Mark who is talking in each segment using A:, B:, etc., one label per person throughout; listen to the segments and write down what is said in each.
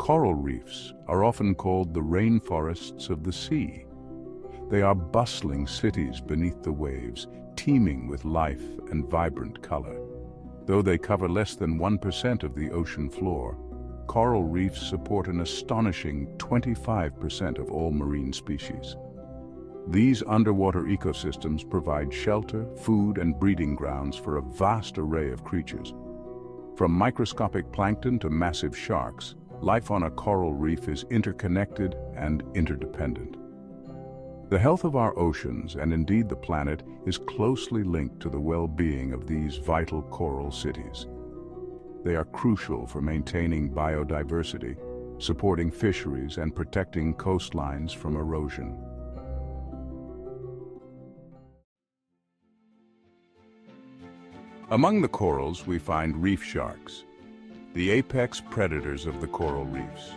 A: Coral reefs are often called the rainforests of the sea. They are bustling cities beneath the waves, teeming with life and vibrant color. Though they cover less than 1% of the ocean floor, coral reefs support an astonishing 25% of all marine species. These underwater ecosystems provide shelter, food, and breeding grounds for a vast array of creatures. From microscopic plankton to massive sharks, life on a coral reef is interconnected and interdependent. The health of our oceans, and indeed the planet, is closely linked to the well-being of these vital coral cities. They are crucial for maintaining biodiversity, supporting fisheries, and protecting coastlines from erosion. Among the corals, we find reef sharks, the apex predators of the coral reefs.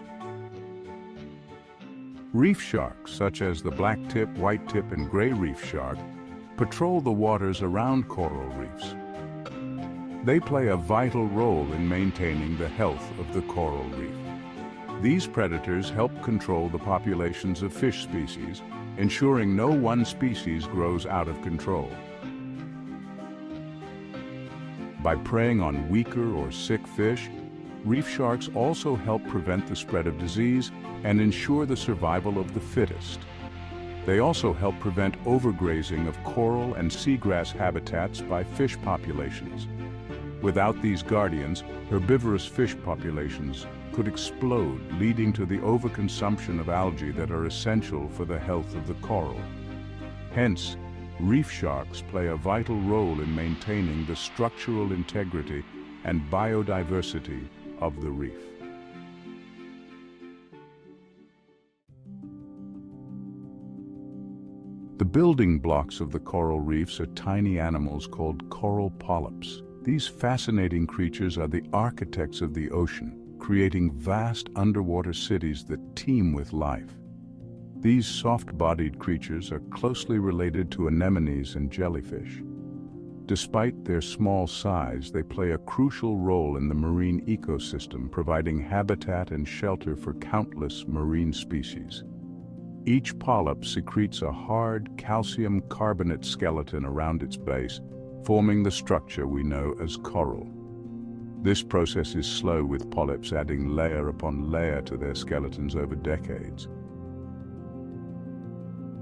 A: Reef sharks, such as the blacktip, whitetip, and gray reef shark, patrol the waters around coral reefs. They play a vital role in maintaining the health of the coral reef. These predators help control the populations of fish species, ensuring no one species grows out of control. By preying on weaker or sick fish, reef sharks also help prevent the spread of disease and ensure the survival of the fittest. They also help prevent overgrazing of coral and seagrass habitats by fish populations. Without these guardians, herbivorous fish populations could explode, leading to the overconsumption of algae that are essential for the health of the coral. Hence, reef sharks play a vital role in maintaining the structural integrity and biodiversity of the reef. The building blocks of the coral reefs are tiny animals called coral polyps. These fascinating creatures are the architects of the ocean, creating vast underwater cities that teem with life. These soft-bodied creatures are closely related to anemones and jellyfish. Despite their small size, they play a crucial role in the marine ecosystem, providing habitat and shelter for countless marine species. Each polyp secretes a hard calcium carbonate skeleton around its base, forming the structure we know as coral. This process is slow, with polyps adding layer upon layer to their skeletons over decades.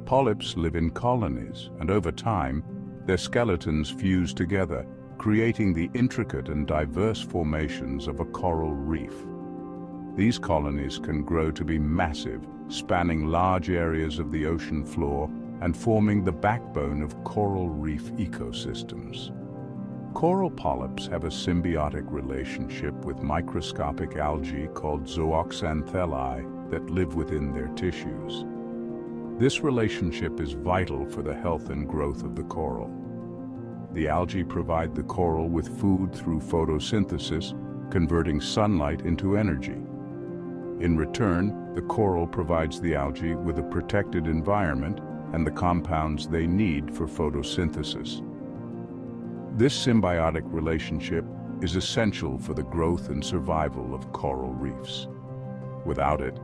A: Polyps live in colonies, and over time, their skeletons fuse together, creating the intricate and diverse formations of a coral reef. These colonies can grow to be massive, spanning large areas of the ocean floor and forming the backbone of coral reef ecosystems. Coral polyps have a symbiotic relationship with microscopic algae called zooxanthellae that live within their tissues. This relationship is vital for the health and growth of the coral. The algae provide the coral with food through photosynthesis, converting sunlight into energy. In return, the coral provides the algae with a protected environment and the compounds they need for photosynthesis. This symbiotic relationship is essential for the growth and survival of coral reefs. Without it,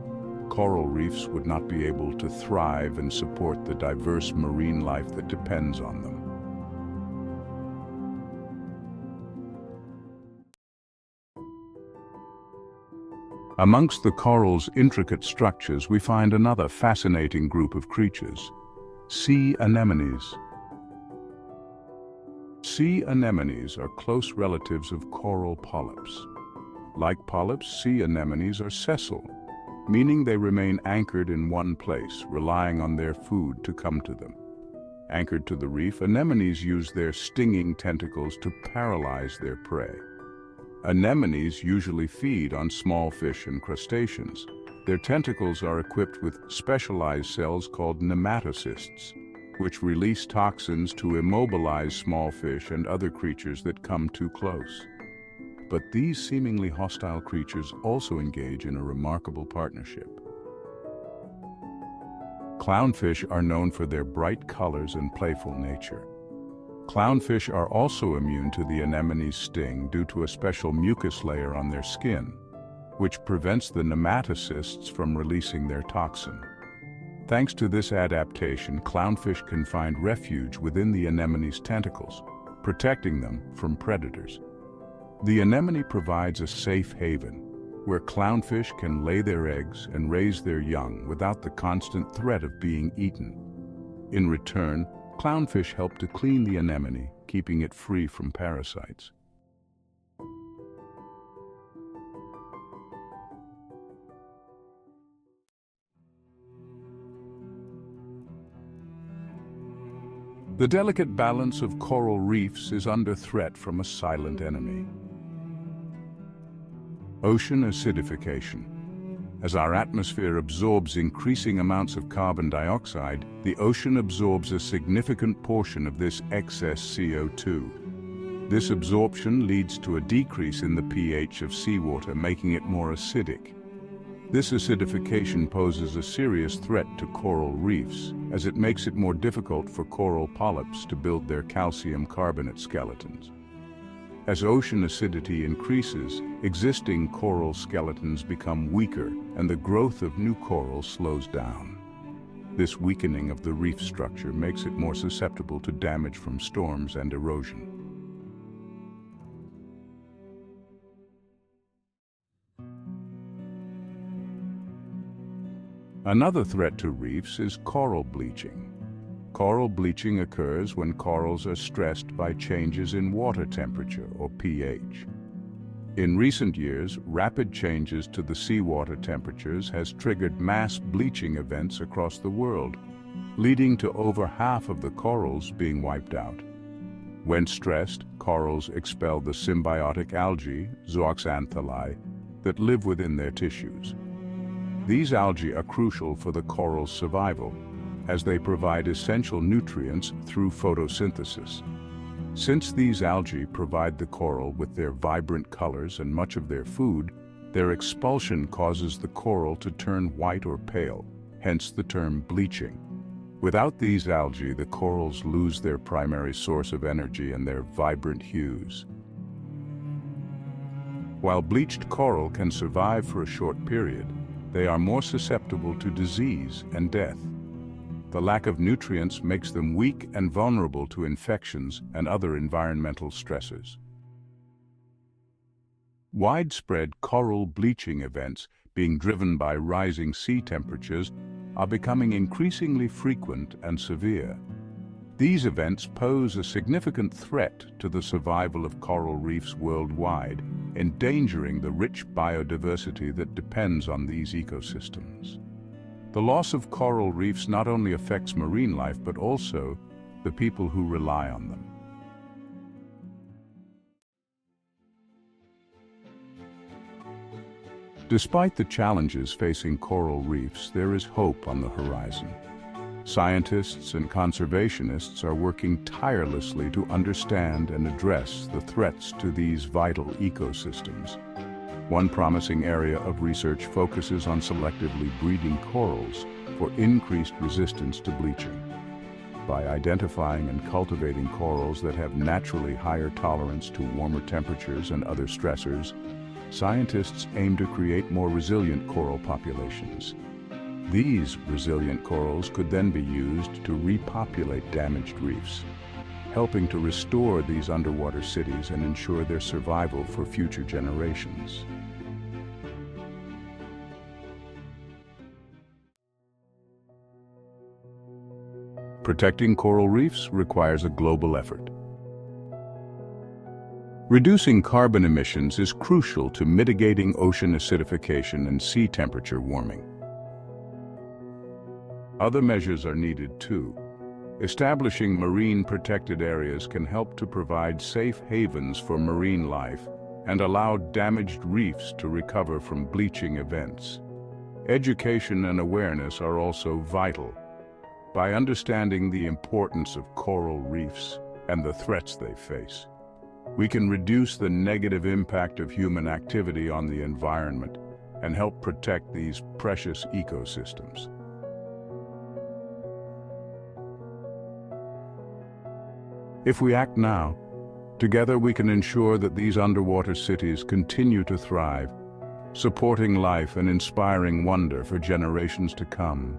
A: coral reefs would not be able to thrive and support the diverse marine life that depends on them. Amongst the coral's intricate structures, we find another fascinating group of creatures: sea anemones. Sea anemones are close relatives of coral polyps. Like polyps, sea anemones are sessile, meaning they remain anchored in one place, relying on their food to come to them. Anchored to the reef, anemones use their stinging tentacles to paralyze their prey. Anemones usually feed on small fish and crustaceans. Their tentacles are equipped with specialized cells called nematocysts, which release toxins to immobilize small fish and other creatures that come too close. But these seemingly hostile creatures also engage in a remarkable partnership. Clownfish are known for their bright colors and playful nature. Clownfish are also immune to the anemone's sting due to a special mucus layer on their skin. which prevents the nematocysts from releasing their toxin. Thanks to this adaptation, clownfish can find refuge within the anemone's tentacles, protecting them from predators. The anemone provides a safe haven, where clownfish can lay their eggs and raise their young without the constant threat of being eaten. In return, clownfish help to clean the anemone, keeping it free from parasites. The delicate balance of coral reefs is under threat from a silent enemy. Ocean acidification. As our atmosphere absorbs increasing amounts of carbon dioxide, the ocean absorbs a significant portion of this excess CO2. This absorption leads to a decrease in the pH of seawater, making it more acidic. This acidification poses a serious threat to coral reefs, as it makes it more difficult for coral polyps to build their calcium carbonate skeletons. As ocean acidity increases, existing coral skeletons become weaker and the growth of new coral slows down. This weakening of the reef structure makes it more susceptible to damage from storms and erosion. Another threat to reefs is coral bleaching. Coral bleaching occurs when corals are stressed by changes in water temperature, or pH. In recent years, rapid changes to the seawater temperatures has triggered mass bleaching events across the world, leading to over half of the corals being wiped out. When stressed, corals expel the symbiotic algae, zooxanthellae, that live within their tissues. These algae are crucial for the coral's survival, as they provide essential nutrients through photosynthesis. Since these algae provide the coral with their vibrant colors and much of their food, their expulsion causes the coral to turn white or pale, hence the term bleaching. Without these algae, the corals lose their primary source of energy and their vibrant hues. While bleached coral can survive for a short period, they are more susceptible to disease and death. The lack of nutrients makes them weak and vulnerable to infections and other environmental stressors. Widespread coral bleaching events, being driven by rising sea temperatures, are becoming increasingly frequent and severe. These events pose a significant threat to the survival of coral reefs worldwide, endangering the rich biodiversity that depends on these ecosystems. The loss of coral reefs not only affects marine life, but also the people who rely on them. Despite the challenges facing coral reefs, there is hope on the horizon. Scientists and conservationists are working tirelessly to understand and address the threats to these vital ecosystems. One promising area of research focuses on selectively breeding corals for increased resistance to bleaching. By identifying and cultivating corals that have naturally higher tolerance to warmer temperatures and other stressors, scientists aim to create more resilient coral populations. These resilient corals could then be used to repopulate damaged reefs, helping to restore these underwater cities and ensure their survival for future generations. Protecting coral reefs requires a global effort. Reducing carbon emissions is crucial to mitigating ocean acidification and sea temperature warming. Other measures are needed too. Establishing marine protected areas can help to provide safe havens for marine life and allow damaged reefs to recover from bleaching events. Education and awareness are also vital. By understanding the importance of coral reefs and the threats they face, we can reduce the negative impact of human activity on the environment and help protect these precious ecosystems. If we act now, together we can ensure that these underwater cities continue to thrive, supporting life and inspiring wonder for generations to come.